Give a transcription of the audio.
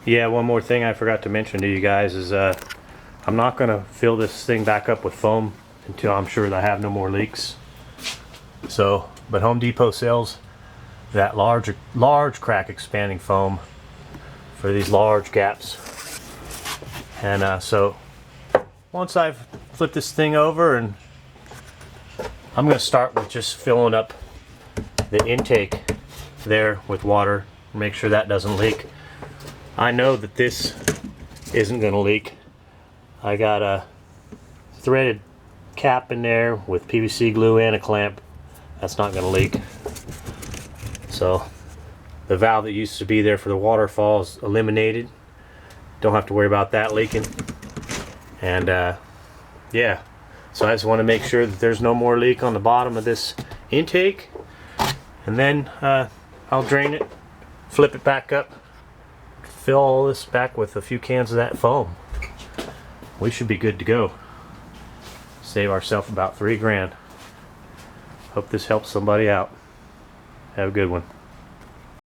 Yeah, one more thing I forgot to mention to you guys is I'm not going to fill this thing back up with foam until I'm sure that I have no more leaks. So, but Home Depot sells that large crack expanding foam for these large gaps. And so once I've flipped this thing over, and I'm going to start with just filling up the intake there with water, make sure that doesn't leak. I know that this isn't going to leak. I got a threaded cap in there with PVC glue and a clamp. That's not going to leak. So the valve that used to be there for the waterfall is eliminated. Don't have to worry about that leaking. And yeah, so I just want to make sure that there's no more leak on the bottom of this intake, and then I'll drain it, flip it back up, fill all this back with a few cans of that foam. We should be good to go. Save ourselves about $3 grand. Hope this helps somebody out. Have a good one.